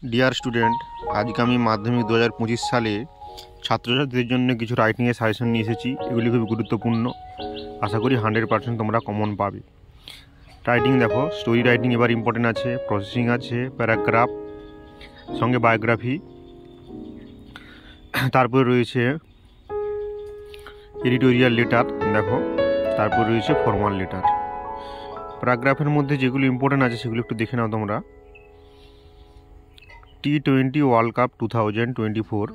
Dear student, আজকে আমি মাধ্যমিক 2025 সালে ছাত্রছাত্রীদের জন্য কিছু রাইটিংয়ের সাজেশন নিয়ে এসেছি। এগুলি খুবই গুরুত্বপূর্ণ। আশা করি 100% তোমরা কমন পাবে। রাইটিং দেখো, স্টোরি রাইটিং এবার ইম্পর্টেন্ট আছে, প্রসেসিং আছে, প্যারাগ্রাফ, সঙ্গে বায়োগ্রাফি, তারপরে রয়েছে এডিটোরিয়াল লেটার দেখো, তারপর রয়েছে ফর্মাল লেটার। প্যারাগ্রাফের মধ্যে যেগুলো ইম্পর্টেন্ট আছে সেগুলো একটু দেখে নাও তোমরা। T20 World Cup 2024,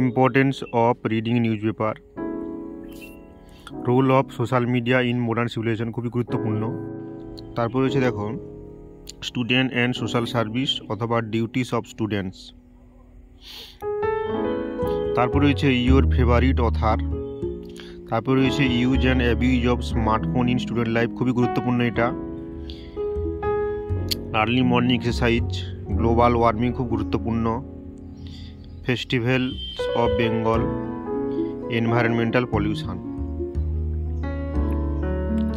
importance of reading newspaper, role of social media in modern civilization, খুবই গুরুত্বপূর্ণ। তারপর রয়েছে দেখো স্টুডেন্ট অ্যান্ড সোশ্যাল সার্ভিস অথবা ডিউটিস অফ স্টুডেন্টস। তারপর রয়েছে ইউর ফেভারিট অথার। তারপর রয়েছে use and abuse of smartphone in student life, খুবই গুরুত্বপূর্ণ এটা। Early morning exercise, global warming খুব গুরুত্বপূর্ণ। Festivals of Bengal, environmental pollution.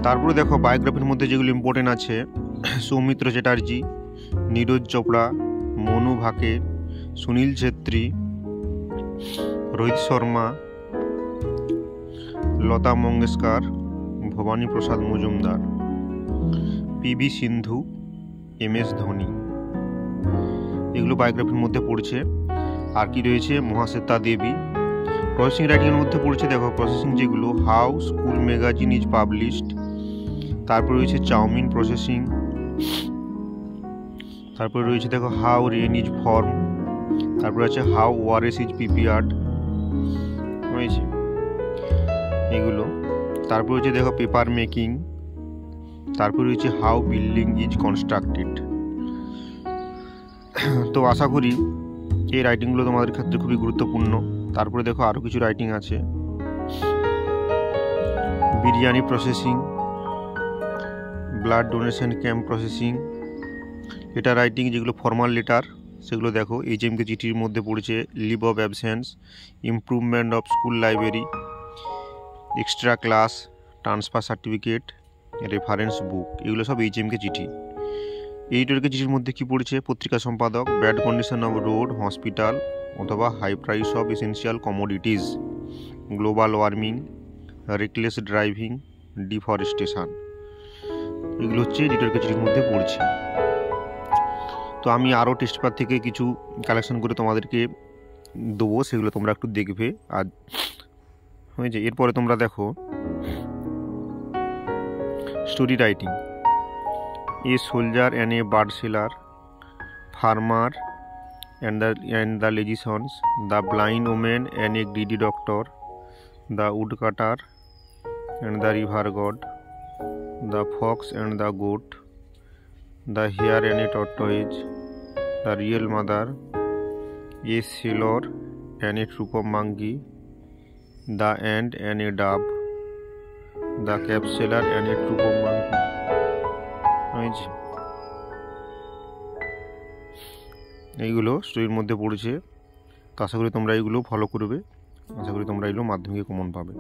তারপরে দেখো বায়োগ্রাফির মধ্যে যেগুলো ইম্পর্টেন্ট আছে, সৌমিত্র চ্যাটার্জি, নীরজ চোপড়া, মনু ভাকের, সুনীল ছেত্রী, রোহিত শর্মা, লতা মঙ্গেশকর, ভবানী প্রসাদ মজুমদার, পিভি সিন্ধু, MS ধোনি, এগুলো বায়োগ্রাফির মধ্যে পড়ছে। আর কি রয়েছে, মহাশ্বেতা দেবী। প্রসেসিং রাইটিংয়ের মধ্যে পড়ছে দেখো, প্রসেসিং যেগুলো, how school magazine is published. তারপর রয়েছে চাউমিন প্রসেসিং। তারপরে রয়েছে দেখো হাউ রেন ইজ ফর্ম। তারপর আছে হাউ ওয়ারেস ইজ প্রিপেয়ার্ড, রয়েছে এগুলো। তারপর হচ্ছে দেখো পেপার মেকিং। তারপর রয়েছে হাউ বিল্ডিং ইজ কনস্ট্রাক্টেড। তো আশা করি এই রাইটিংগুলো তোমাদের ক্ষেত্রে খুবই গুরুত্বপূর্ণ। তারপরে দেখো আরও কিছু রাইটিং আছে, biryani processing, blood donation camp processing, letter writing যেগুলো ফর্মাল লেটার সেগুলো দেখো। HMK চিঠির মধ্যে পড়েছে leave of absence, improvement of school library, extra class, transfer certificate, reference book, এগুলো সব HMK চিঠি। এডিটরকে চিঠির মধ্যে কি পড়েছে, পত্রিকা সম্পাদক, bad condition of road, hospital অথবা high price of essential commodities, global warming, reckless driving, deforestation, এগুলো হচ্ছে এডিটরকে চিঠির মধ্যে পড়ছে। তো আমি আরও টেস্ট পেপার থেকে কিছু কালেকশন করে তোমাদেরকে দেবো, সেগুলো তোমরা একটু দেখবে। আর হয়েছে, এরপরে তোমরা দেখো story writing, a soldier and a bird seller, farmer and the লেজিসন্স, the blind women and a greedy doctor, the woodcutter and the river god, the fox and the goat, the hare and a tortoise, the real mother, a sailor and a troop of monkey, the and and a dove, the cap seller and a troop of monkey. এইগুলো স্টোরির মধ্যে পড়েছে। তো আশা করি তোমরা এইগুলো follow করবে, আশা করি তোমরা এগুলো মাধ্যমিকে কমন পাবে।